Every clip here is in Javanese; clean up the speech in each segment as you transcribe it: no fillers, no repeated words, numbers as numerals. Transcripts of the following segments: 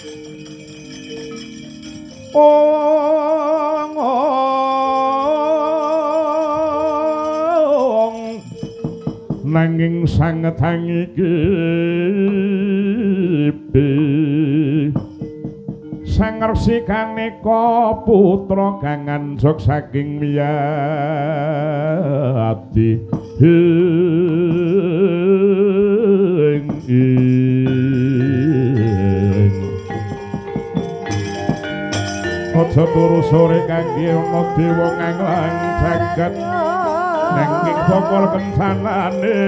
ong nanging sang tangi kipi sang resi kaneka putra kang anjok saking miyati aja turu sore kangge ana dewa nganglang jagat nanging bakal kencanane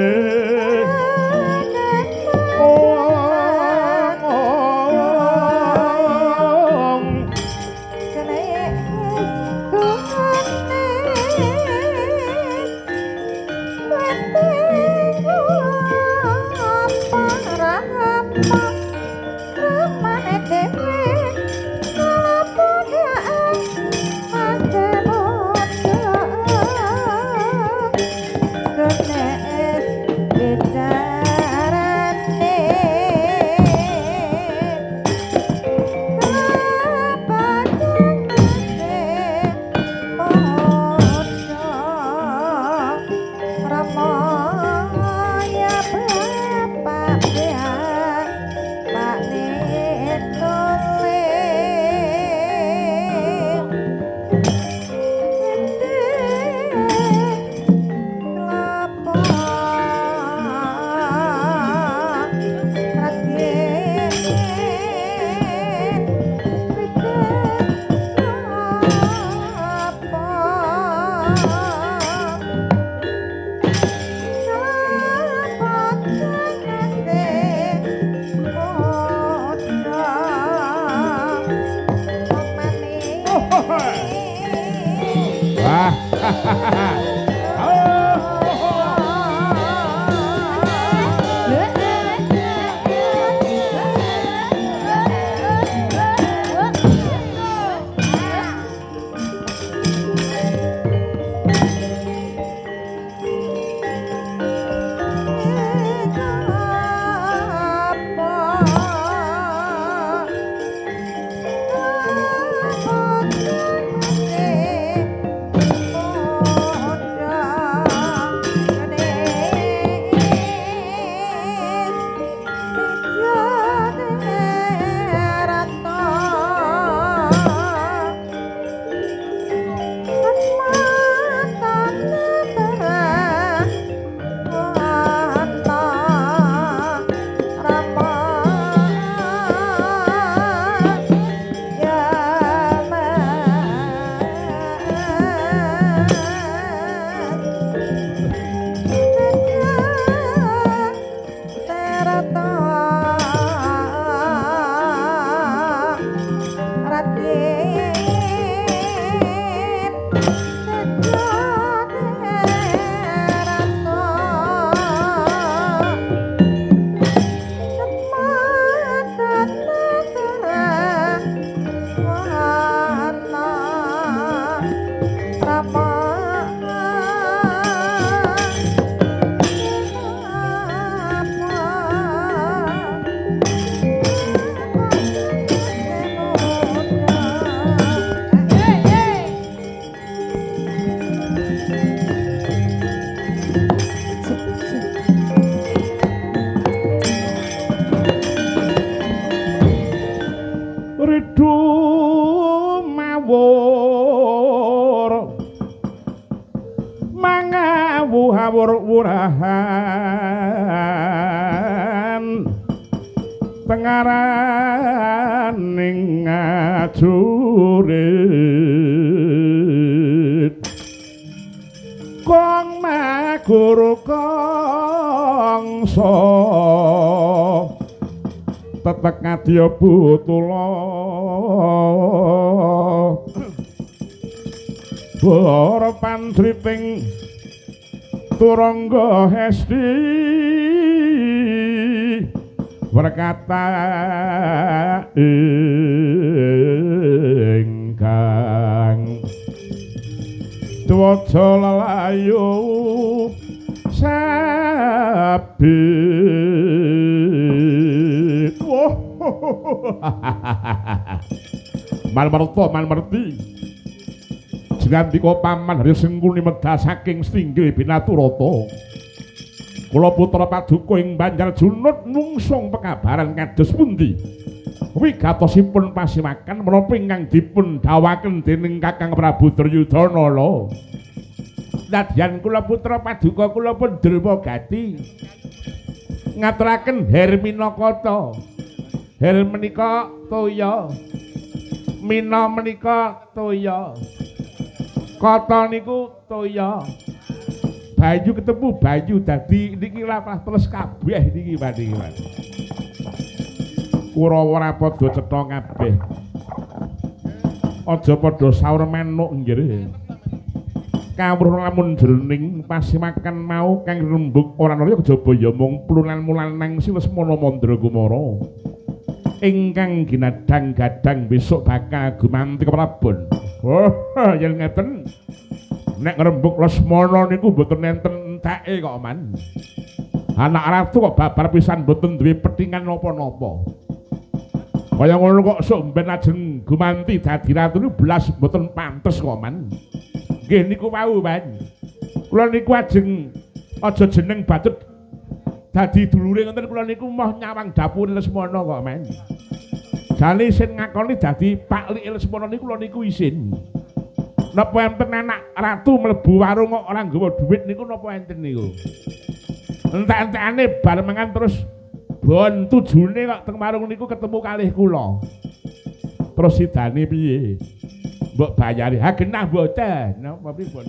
mawur-wurahan tengaraning ngajurit kong maguru kongso tetek ngadya butula para pantriting turangga hesti berkata ingkang tuwaja lelayu sabit Malmerta malmerti. Jengandika paman Hari Sengkuni medal saking Stinggil Binaturata. Kula putra paduka ing Banjar Junut nungsung pekabaran kados pundi? Wigatosipun pasiwakan menapa ingkang dipun dawaken dening Kakang Prabu Duryudana lho. Nadyan kula putra paduka kula pun Durmagati ngaturaken Herminakata. Her menika toya. Mina menika toya. Kata niku toya. Bayu ketemu Bayu dadi niki lapah terus kabeh niki niki. Kurawa ora padha cetha kabeh. Aja padha saur manuk nggih. Kawruh lamun jroning pasimakan mau kang rembug ora ana kejaba ya mung plulan-mulan nang Lesmana Mandragumara. Ingkang ginadang gadang besok bakal gumanti keprabon. Oh, yen ngeten. Nek ngrembug Lesmana niku mboten enten enteke kok, Man. Anak ratu kok babar pisan mboten duwe petingan napa-napa. Kaya ngono kok sok ben ajeng gumanti dadi ratu niku blas mboten pantes kok, Man. Nggih niku wau, Man. Kula niku ajeng aja jeneng Batut dadi dulure ngoten kula niku moh nyawang dapur Lesmana kok, Man. Jane isin ngakoni dadi Paklik Lesmana niku kula niku isin. Napa enten anak ratu mlebu warung kok ora nggawa dhuwit niku napa enten niku? Entek-entekane bar mangan terus bon tujune kok teng warung niku ketemu kalih kula. Terus sidane piye? Mbok bayari. Ha genah mboten. Napa pripun?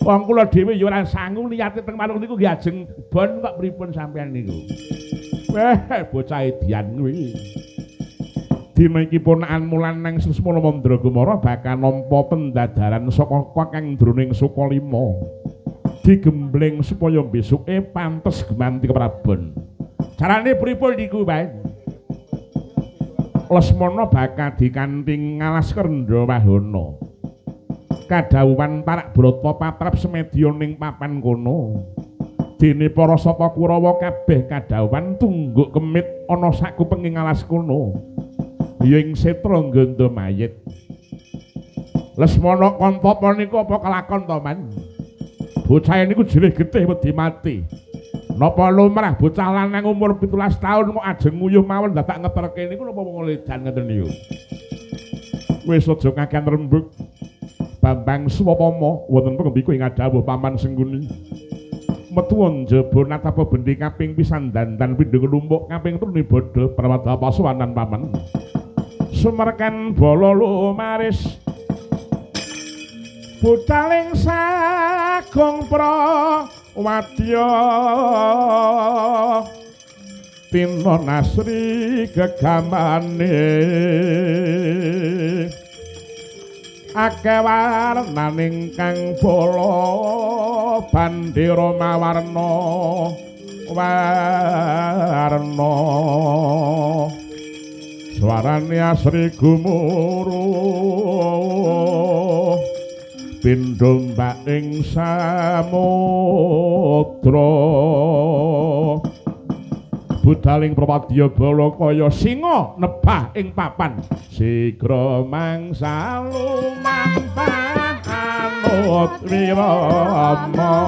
Wong kula dhewe ya ora sangu niyate teng warung niku nggih ajeng bon kok pripun sampean niku? Bocah edian kuwi. Dina iki ponakan mulan nang Lesmana Mandragumara bakal nampa pendadaran saka Kakang Droning Sukalima. Digembleng supaya besuke pantes gumanti keprabon. Carane pripun niku, Pak? Lesmana bakal dikanthi ngalas Krendra Wahana. Kadhawuhan Tarak Brata patrap semedya ning papan kono. Dene para sapa Kurawa kabeh kadhawuhan tungguk kemit ana sakupenging alas kono. Ya ing setra nggondo mayit. Lesmana Kantapa niku apa kelakon to, Man? Bocah niku jerih getih wedi mati. Napa lumrah bocah lanang umur 17 taun kok ajeng nguyuh mawon dadak ngeterke niku napa wong edan ngeten niku. Wis aja kakean rembug. Bambang Swapama wonten pengembika ing dawuh Paman Sengkuni. Metu njaba natapa bendi kaping pisan dandan pindha lumpuk kaping 3 bodho pramadha pasuwanan Paman. Sumerkan bala lumaris butaling sagong prawadya Tino Nasri gegamane akeh warnaning kang bala bandira mawarna warna Swarane asri gumuruh pindho mbak ing samudra budaling prawadya bala kaya singa nebah ing papan sigra mangsa lumampah anut wirama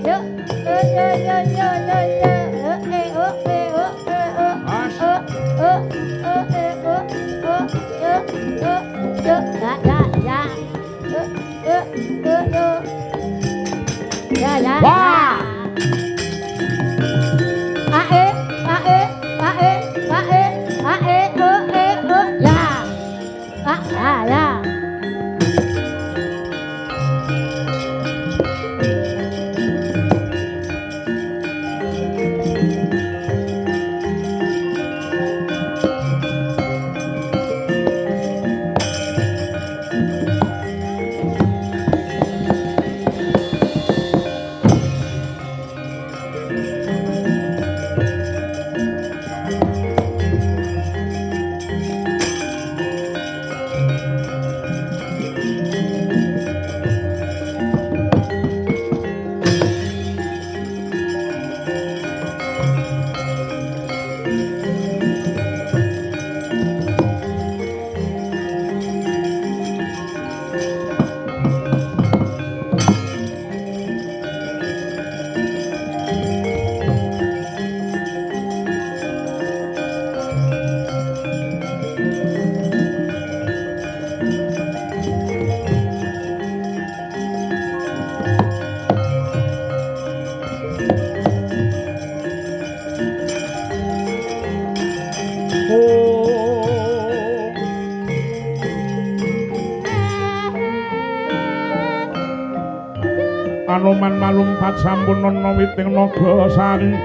Yo, yo, yo, yo, yo, yo, yo. Anoman malumpat sampun ana witing naga sari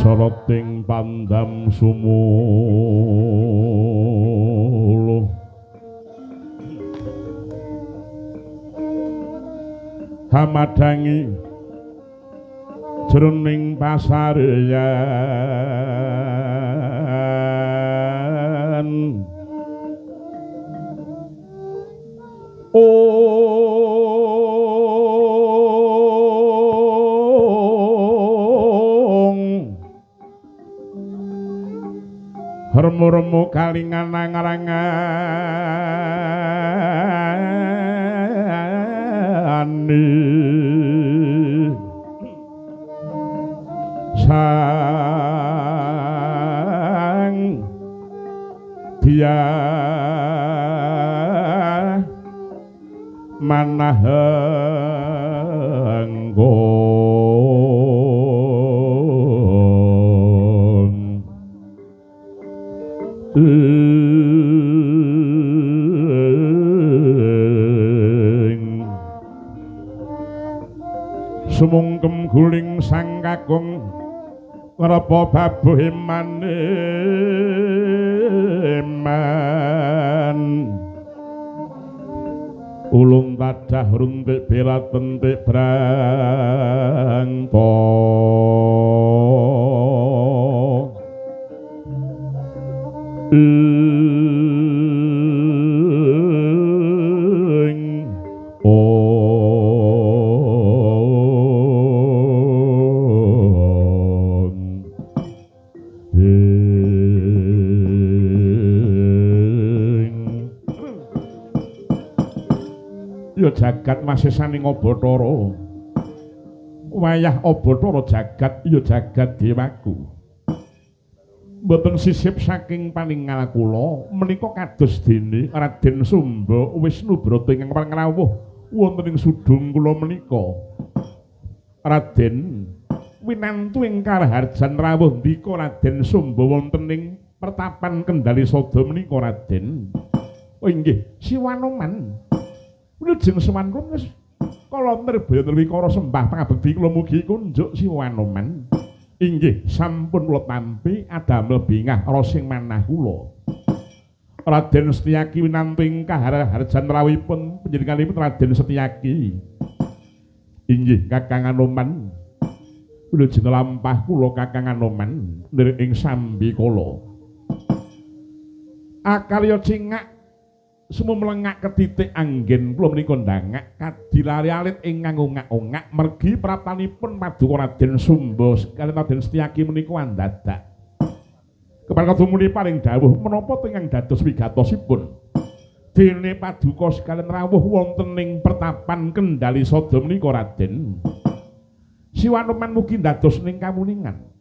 soroting pandam sumuluh hamadangi jroning pasareyan remu-remu kalingan nangarangani sang dia manahanggon sumungkem guling sang kakung ngrapa babuh iman ulung tadah runtik berat tentik brangto jagat masesaning Abathara wayah Abathara jagat ya jagat dewaku mboten sisip saking paninggal kula menika kados dene Raden Sumba Wisnubrata ingkang pangrawuh wonten ing sudung kula menika Raden winantu ing karaharjan rawuh ndika Raden Sumba wonten ing pertapan Kendali Sada menika Raden oh inggih Siwanoman Wilujeng semanten wis kala nirbaya wirikara sembah pangabekti kula mugi kunjuk Siwanoman. Inggih sampun kula tampi adamel bingah rasing manah kula. Raden Setyaki winantu ing kaharjan rawuhipun panjenenganipun Raden Setyaki. Inggih Kakang Anoman. Wilujeng lampah kula Kakang Anoman nir ing sambi kala. Akarya cingak semua melengak ke titik anggen kula menika ndangak kadilari alit ingkang ongak-ongak mergi prapanipun Paduka Raden Sumba sekalian Raden Setyaki menika andadak kepareng dumuni paring dawuh menapa ingkang dados wigatosipun dene Paduka sekalian rawuh wonten ing pertapan Kendali Sada menika Raden Siwanoman mugi dados ning kamuningan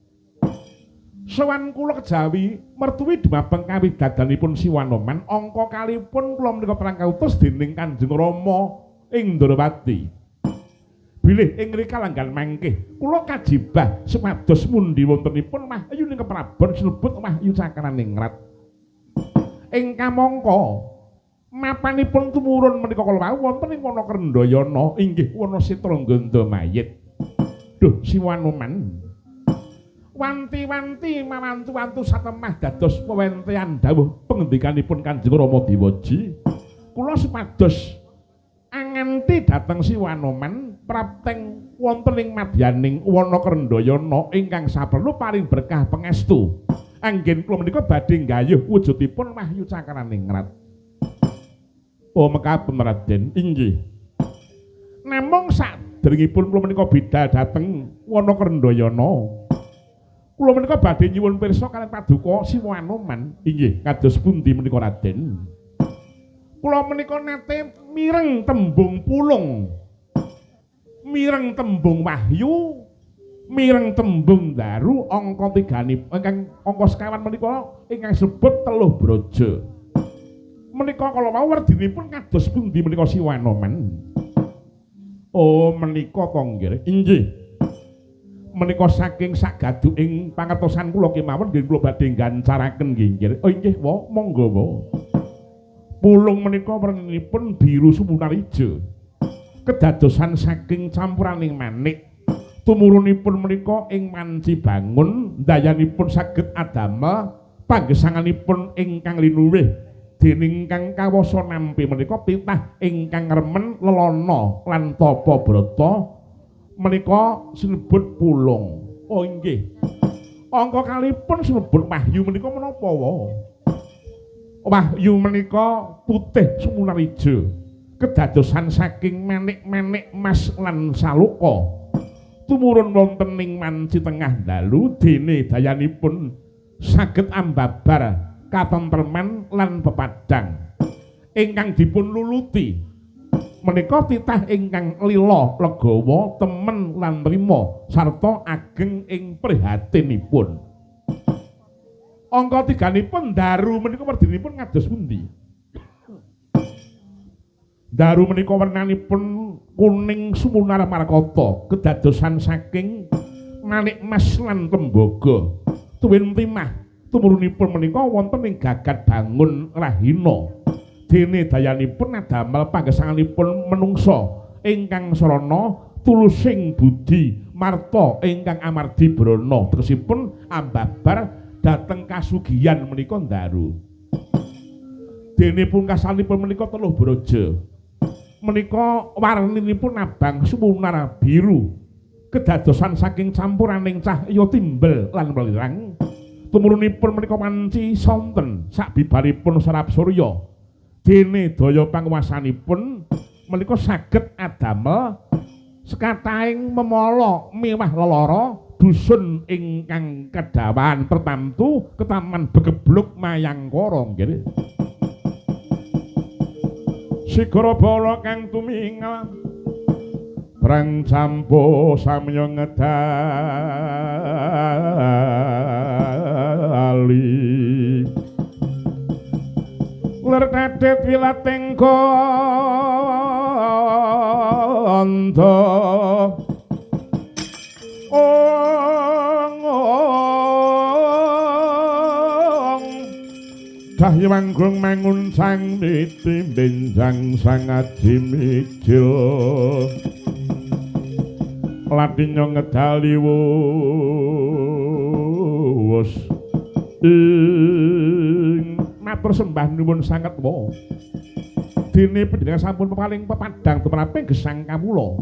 Sawan kula kejawi mertuwi dumabeng kawidadanipun Siwanoman angka kalipun kula menika perang kautus dening Kanjeng Rama ing Ndrawati. bilih ing mriki kalanggan mangke kula kajibah supados mundi wontenipun Wahyu ing keprabon sinebut Wahyu Cakraning-Rat ingkang mangka mapanipun tumurun menika kala wau wonten ing wana Krendayana inggih wana Setraganda Mayit. Duh Siwanoman wanti-wanti mawantu-wantu satemah dados pewentean dawuh pengendikanipun Kanjeng Rama Dewaji kula supados anganti dhateng Siwanoman prapteng wonten ing madyaning wana Krendayana ingkang saperlu paring berkah pangestu anggen kula menika badhe nggayuh wujudipun Wahyu Cakraning-Rat. Oh mekaten Raden inggih namung saderengipun kula menika bidhal dhateng wana Krendayana kula menika badhe nyuwun pirsa kaliyan Paduka Siwanoman inggih kados pundi menika Raden. Kula menika nate mireng tembung pulung, mireng tembung wahyu, mireng tembung daru angka tiganipun ingkang angka sekawan menika ingkang sebut teluh braja. Menika kala wau werdinipun kados pundi menika Siwanoman? Oh menika to nggih. Inggih. Menika saking sagaduking pangertosan kula kemawon nggih kula badhe gancaraken nggih. Oh inggih wa monggo wa. Pulung menika werninipun biru sumunar ijo. Kedadosan saking campuraning manik. Tumurunipun menika ing manci bangun, dayanipun saged adamel panggesanganipun ingkang linuwih dening kang kawasa nampi menika pitah ingkang remen lelana lan tapa brata menika sinebut pulung. Oh inggih. Angka kalipun sinebut wahyu menika menapa wa? Wahyu menika putih sumunar ijo. Kedadosan saking manik-manik mas lan saluka. Tumurun wonten ing manci tengah dalu dene dayanipun saged ambabar katentreman lan pepadang. Ingkang dipun luluti menika titah ingkang lila legawa temen lan trima sarta ageng ing prihatinipun. Angka tiganipun daru menika werdinipun ngados pundi? Daru menika wernanipun kuning sumunar markata, kedadosan saking manik mas lan tembaga. Tuwin timah tumurunipun menika wonten ing gagat bangun rahina. Dene dayanipun adamel panggesanganipun menungsa ingkang sarana tulusing budi marta ingkang amardi brana tegesipun ambabar dhateng kasugihan menika ndaru. Dene pungkasanipun menika teluh braja. Menika warninipun abang sumunar biru. Kedadosan saking campuraning cahya timbel lan welirang. Tumurunipun menika manci sonten sabibaripun sarap surya. Dene daya panguwasanipun menika saged adamel sekataing memala miwah lelara dusun ingkang kedawan pertamtu ketaman begebluk mayangkara nggih. Sigara bala kang tumingal prang campo samya ngedali ler kadet wilating kanta Cahya manggung mangun sang niti benjang sang aji mijil Ladinya ngedali wus matur sembah nuwun sanget wa dene panjenengan sampun paling pepadang tumraping gesang kawula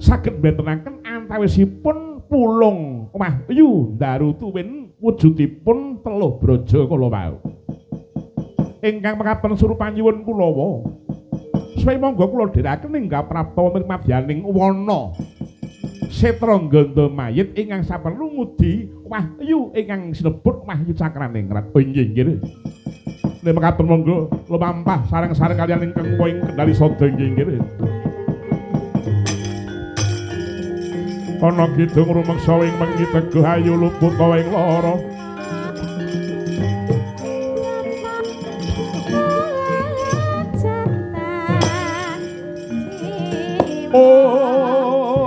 saged mbentenaken antawisipun pulung wahyu ndaru tuwin wujudipun teluh braja kala wau ingkang mekaten surupan nyuwun kula wa supaya monggo kula dherekaken ninggal prapta wonten madyaning wana Setraganda Mayit ingkang saperlu ngudi wahyu ingkang sinebut Wahyu Cakraning-Rat. Oh inggih nggih. Nek mekaten monggo lumampah sareng-sareng kaliyan ingkang poing kendali sada inggih nggih. Ana kidung rumeksa ing mengi teguh ayu luput ing lara. Oh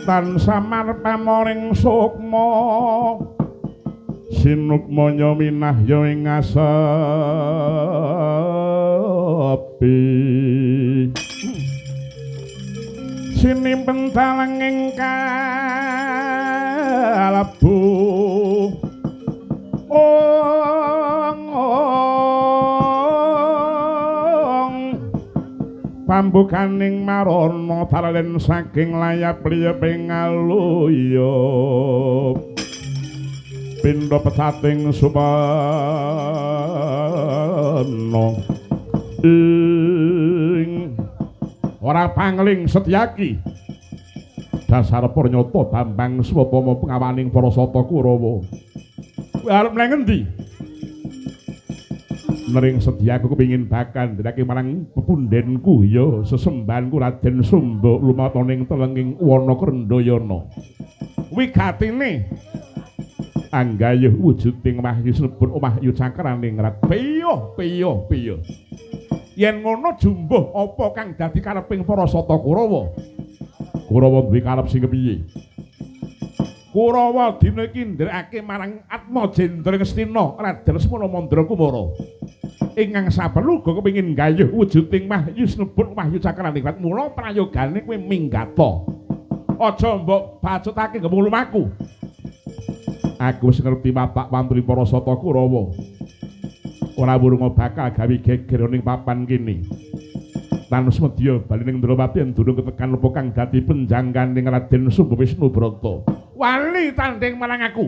tansah pamoring sukma sinukmanya minah ya ing ngasepi sinimpen talang ing kalebu pambukaning marana talalen saking layap liya pingaluya pindha pecating supana ing ora pangling Setyaki dasar pranyata Bambang Swapama pengawaning para sata Kurawa kowe arep nang endi nering Sedyaku kepingin bakal ndhereke marang pepundhenku ya sesembahanku Raden Sumba lumataning telenging wana Krendayana wigatine anggayuh wujuding wahyu sinebut Wahyu Cakraning Rat piyo yen ngono jumbuh apa kang dadi kareping para sata Kurawa duwe karep sing kepiye Kurawa dina iki ndherekake marang Atmajendra Ngastina Raden Semana Mandrakumara ingkang sabar uga kepengin nggayuh wujuding wahyu sinebut Wahyu Cakraning Rat mula prayogane kowe minggata aja mbok bacutake nggo lumaku aku wis ngerti watak wantri para sata Kurawa ora wurunga bakal gawe geger ning papan kene tan semedya bali ning Ndrawati durung ketekan apa kang dadi penjangganing Raden Sumba Wisnubrata wali tanding marang aku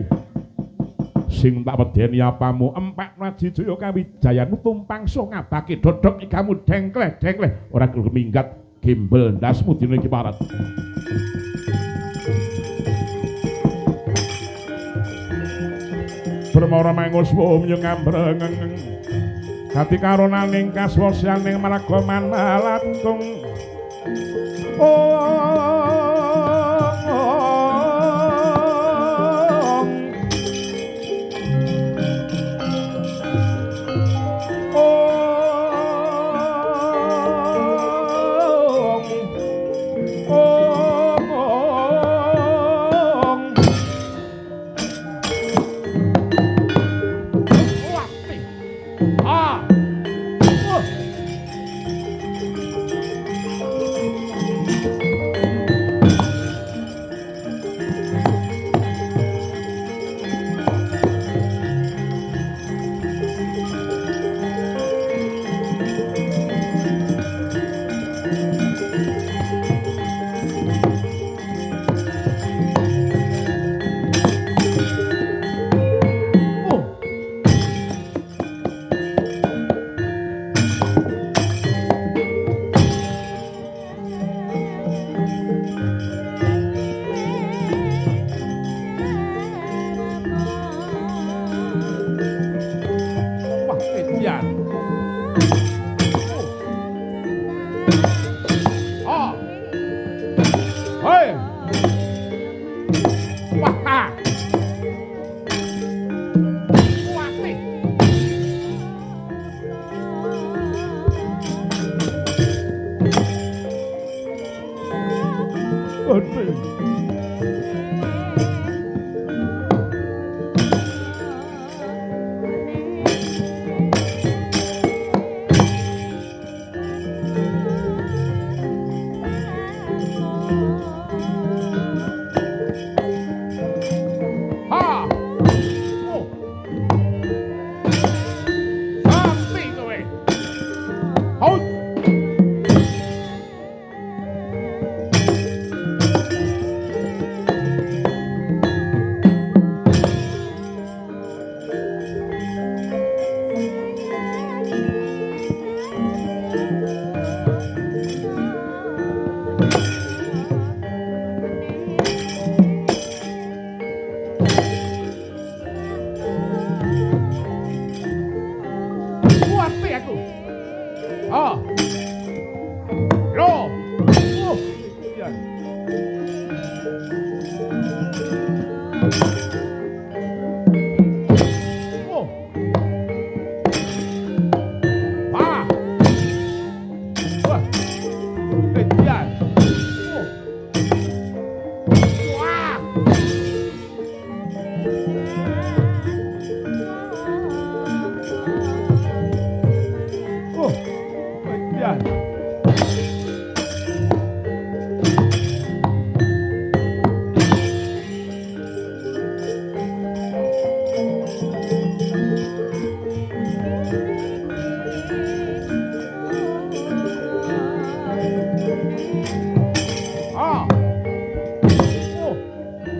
sing tak wedeni apamu empek Najijaya kawijayan tumpang so ngabake dodok ikamu dengkleh ora gelem minggat gembel ndasmu dina iki parat Permara manguswa nyung ambreng dadi karonaning kaswasyaning marga manalatung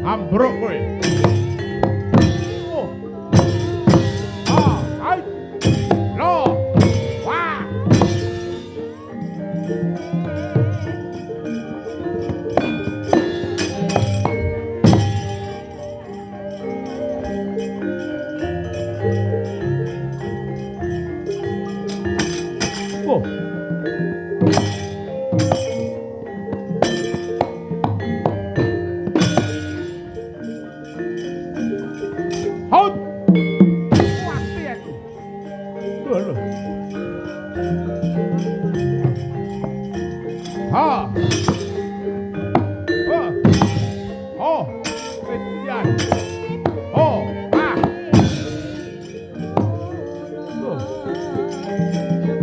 Ambruk kowe. Ai. Lo. Wah. Oh. Hot. Mati aku. Lho. Ha. Oh. Oh. Ketian. Oh. Ah. Loh.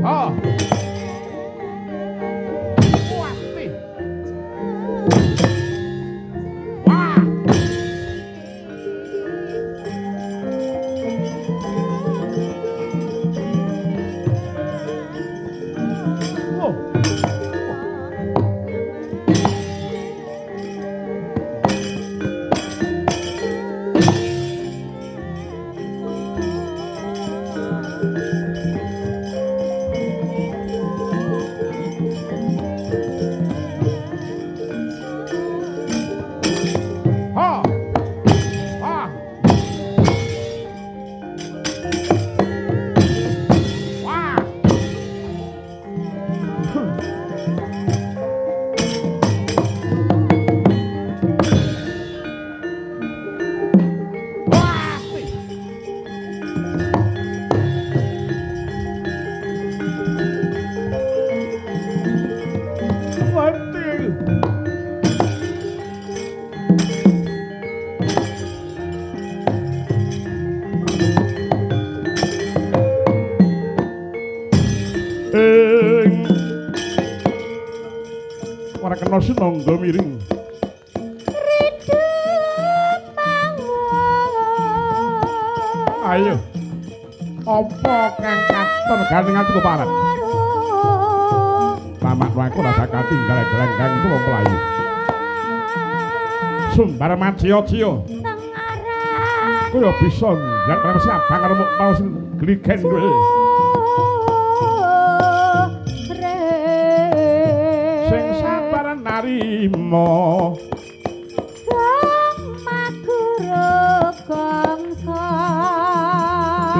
Ha. Mati. Wah. Ha. Ha. Wah. Mati. Mati. Ora kena sinangga miring. Ayo. Apa kang katon ganing ati keparan? Tamak aku rasa katinggal gelenggang itu wong mlayu. Sumbar macio-cio. Kuwi bisa ndak karo sabang karo paus gligen kowe. Sing sabar narimo.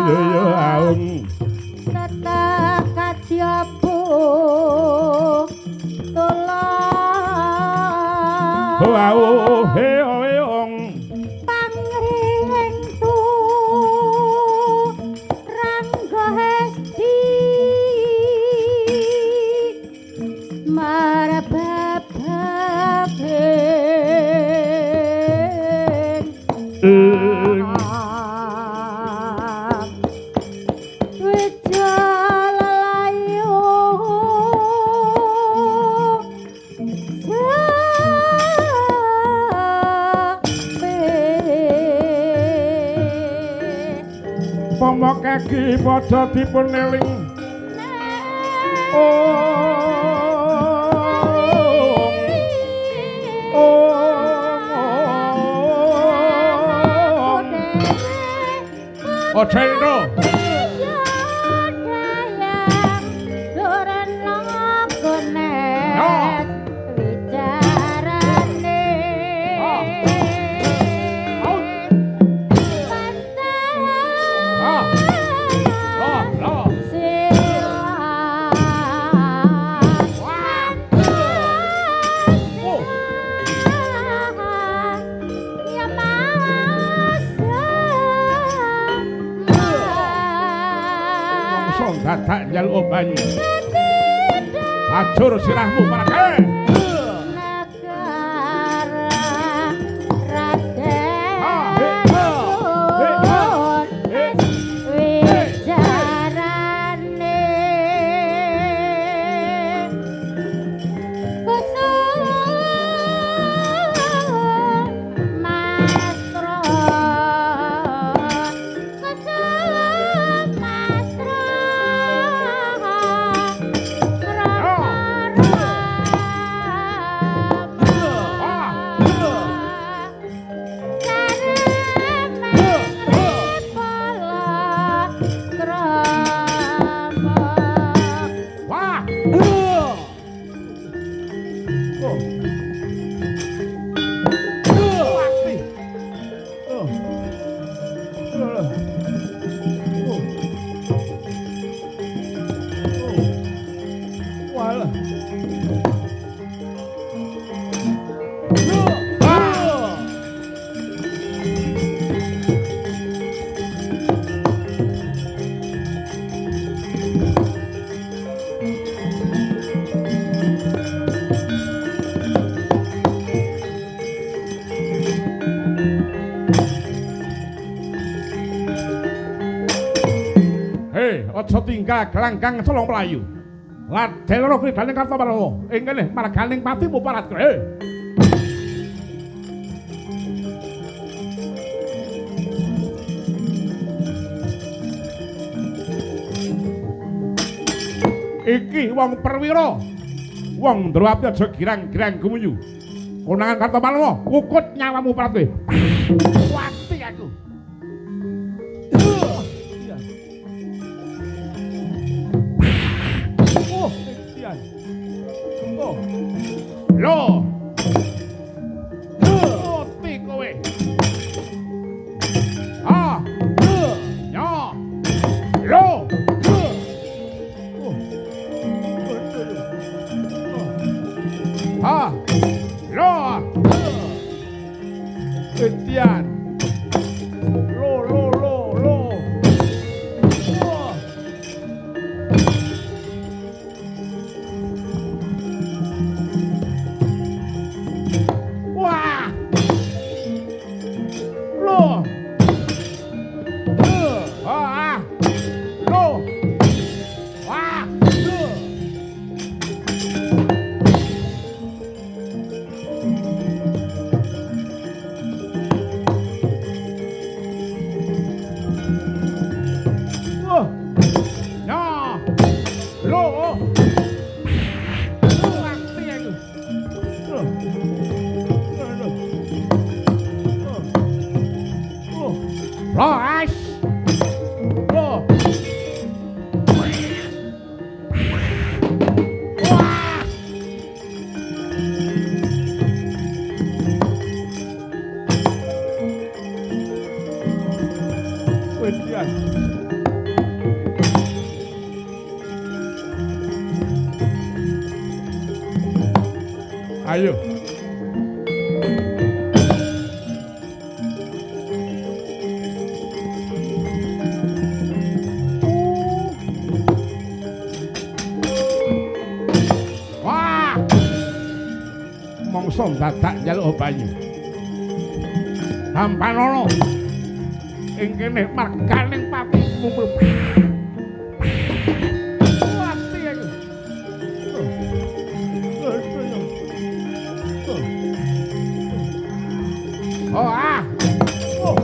Iya aung. Tetap kadyapu tolong. Oh he ong. Pangring tu rangga hesti marababeng. Pomo kaki padha dipun eling. Oh Cendro. Dadak njaluk banyu. Ajur sirahmu marake. Aja tinggal gelanggang Solong Melayu. Raden loro kridane Kartomarma. Ing kene marganing patimu parat kowe. Iki wong perwira. Wong Ndrawati aja girang-girang gumuyu. Konangan Kartomarma, kukut nyawamu parat kowe. Wati aku. Lo. Mati kowe. Ah. Ya. Lo. Ah. Lo. Etian. Lo. Ayo. Wah. Mongso dadak njaluk banyu. Hampanono. Ing kene marganing patimu. Wati aku. Oh ah. Oh.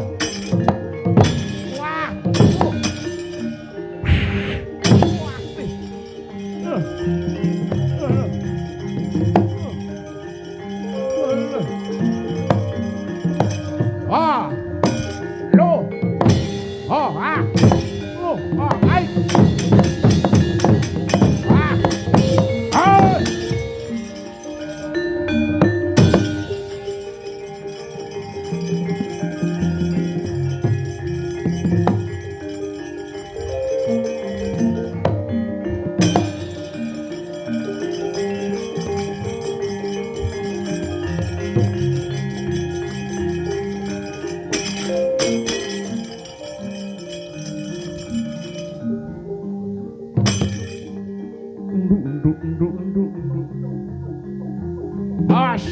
Wah. Oh. Wati. Ah. Lo. Oh ah. Oh, ai. Ah. Ah. Ash.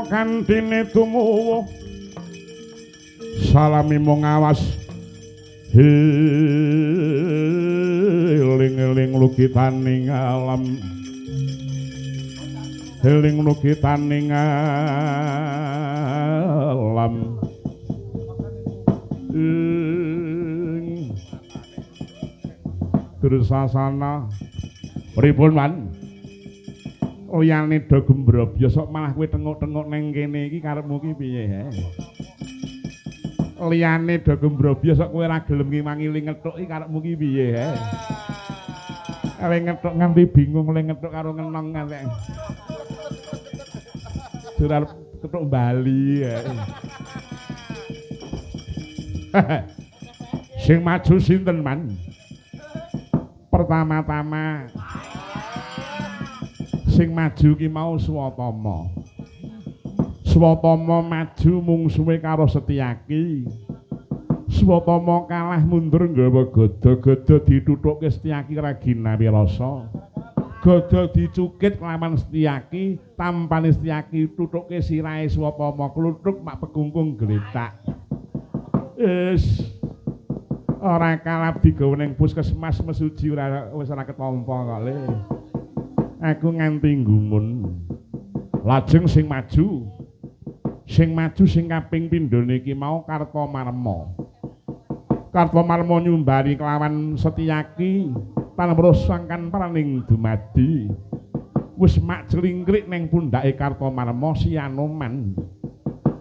kantine tumuwuh salami mung awas eling-eling lukitaning alam eling lukitaning alam Dursasana pripun man liyane do gembrobya sok malah kowe tengok-tengok nang kene iki karepmu ki piye he liyane do gembrobya sok kowe ora gelem ki mangili ngethuk iki karepmu ki piye he kowe ngethuk nganti bingung le ngethuk karo ngenong nganti durar kethuk Bali he sing maju sinten man pertama-tama sing maju ki mau Swatama. Swatama maju mungsuhe karo Setyaki. Swatama kalah mundur nggawa gada-gada dituthukke Setyaki ragina wirasa. Gada dicukit kelawan Setyaki, tampane Setyaki tuthukke sirahe Swatama kluthuk mak pekungkung gletak. Ora kalap digawe ning puskesmas mesuji wis ora ketampa kok le. Aku nganti nggumun. Lajeng sing maju sing kaping pindho niki mau Kartamarma. Kartamarma nyumbari kelawan Setyaki panamrosangkan paraning dumadi. Wis mak celingkrik ning pundhake Kartamarma si Anoman.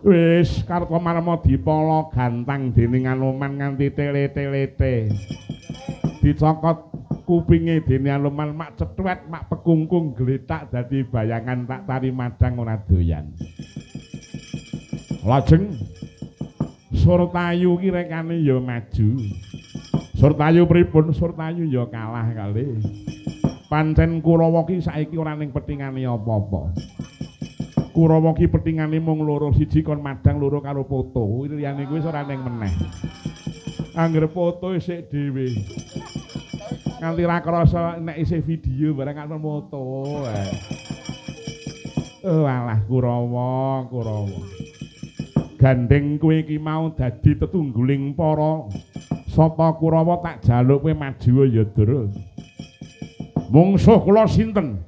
Wis Kartamarma dipala gantang dening Anoman nganti tele-telete. Dicokot kupinge dene Anoman mak cethuet mak pekungkung gletak dadi bayangan tak tari madang ora doyan. Lajeng Surtayu ki rekane ya maju. Surtayu pripun? Surtayu ya kalah kalih. Pancen Kurawa ki saiki ora ning petingane apa-apa. Kurawa ki petingane mung loro, siji kon madang, loro karo foto. Liyane kuwi ora ning meneh. Angger foto isih dhewe. Nganti ra krasa nek isih video bareng kan moto. Oh alah Kurawa. Gandeng kowe iki mau dadi tetungguling para sapa Kurawa tak jaluk kowe maju ya Dur. Mungsuh kula sinten?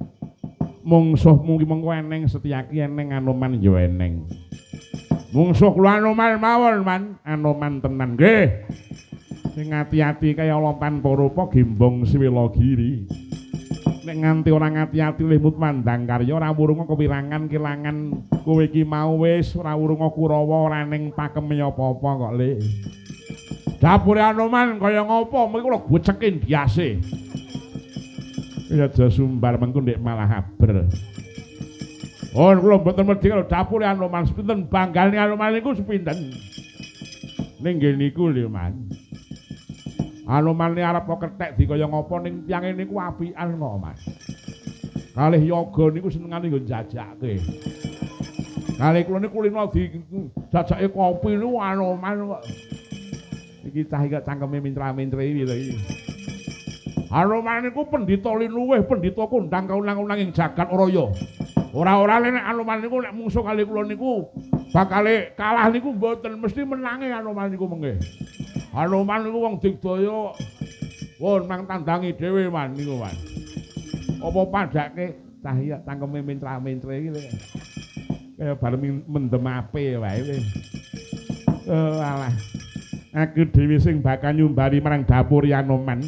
Mungsuhmu ki mengko eneng Setyaki eneng Anoman ya eneng. Mungsuh kula Anoman mawon man, Anoman tenan nggih. Sing ati-ati kaya lompan parupa gembong Siwilagiri. Nek nganti ora ngati-ati limut mandang karya ora wurunga kewirangan kelangan kowe iki mau wis ora wurunga Kurawa ora ning pakeme apa-apa kok Le. Dapure Anoman kaya ngopo mengko kula gocekin biase. Ya aja sumbar mengko ndek malah haber. Oh kula mboten wedi karo dapure Anoman sepinten banggane Anoman niku sepinten. Ning nggih niku lho Man. Anoman ni arep kethek dikaya ngopo ning tiyang niku apian kok Mas. Kalih yoga niku senengane nggo jajakke. Kalih kula niku kulino dijajake kopi niku Anoman kok. Iki cah iki cangkeme mintra-mintri lho iki. Anoman niku pendhita linuwih, pendhita kondang kaunang-unang ing jagat raya. Ora-ora nek Anoman niku nek mungsuh kalih kula niku bakale kalah niku mboten mesti menangi Anoman niku mengke. Anoman niku wong digdaya won mang tandangi dhewe man niku man. Apa padake cah iya cangkeme mintra-mintri iki lho. Kaya bareng mendem ape wae wis. Alah. Aku dhewe sing bakal nyumbari marang dapur Anoman.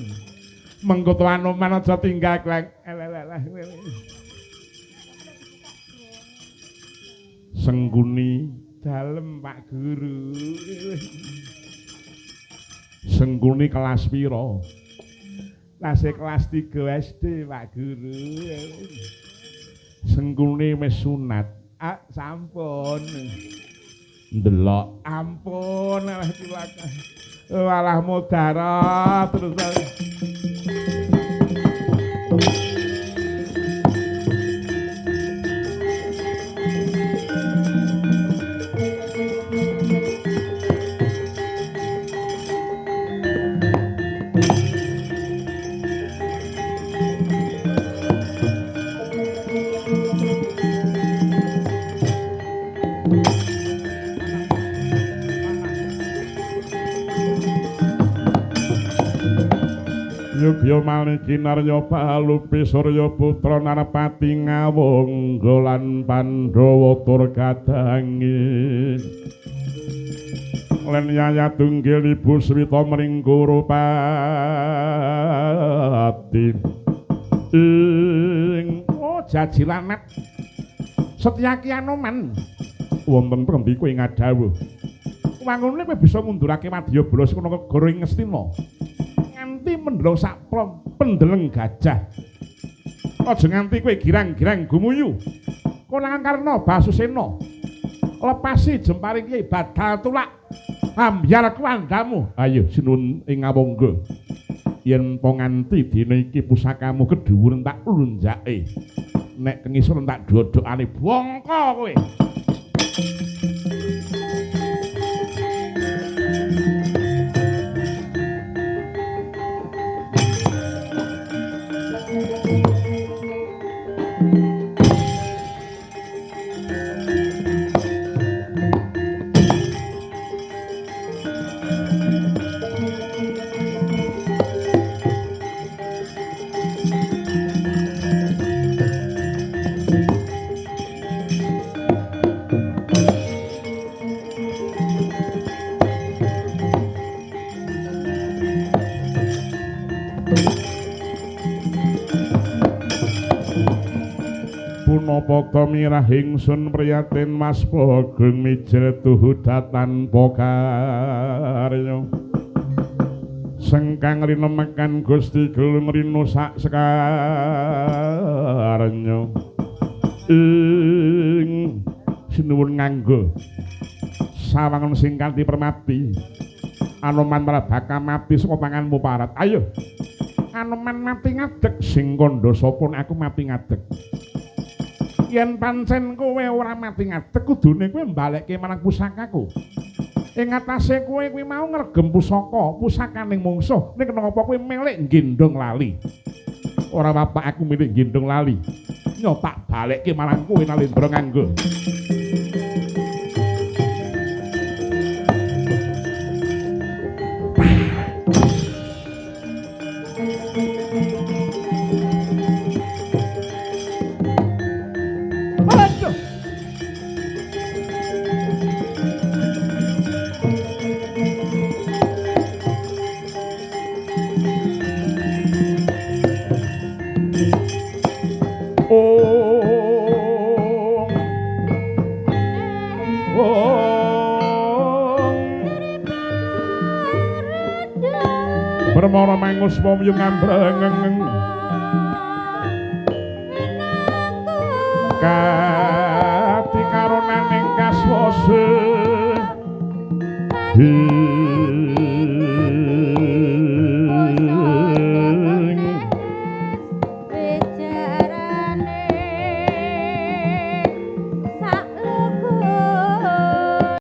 Mengko to Anoman aja tinggal klek. Sengguni dalem Pak Guru. Sengguni kelas pira? Kelas 3 SD Pak Guru. Sengguni wis sunat. Ah sampun. Ndelok ampun alah cilaka. Walah mudarat terus. Yogya maliki narya palupi Surya putra Narpati ngawangga lan Pandhawa tur kadangi lan yaya tunggil ibu Swita mring Kurupati ing jajilanet Setyaki Anoman wonten pundi kowe ngadhawuh wangune kowe bisa ngundurake Wadyabala saka negara ing Ngastina nganti mendeleng sak pendeleng gajah aja nganti kowe girang-girang gumuyu konangan Karna Basusena lepasi jemparing Kyai badal tulak ambyar kuwandamu ayo sinuwun ing ngawangga yen po nganti dina iki pusakamu kedhuwur tak lunjake nek kengisor tak dodokane bongko kowe Punapa mirah ingsun priyatin Mas Bagong mijil tuhudatan pokarya sengkang rinemekan Gusti gelem rino sak sekarnya ing sinuwun nganggo sawangun sing kanthi permati Anoman Prabaka mati saka tanganmu parat ayo Anoman mati ngadeg sing kandha sapa aku mati ngadeg yen pancen kowe ora mati ngadeg kudune kowe mbalekke marang pusakaku ing atase kowe kuwi mau ngregem pusakaning mungsuh ning kenapa kowe melek gendong lali ora apa aku milih gendong lali nyo tak balekke marang kowe Nalendra nganggo Permara mangus pamyu ngambreng kati karonaning kaswase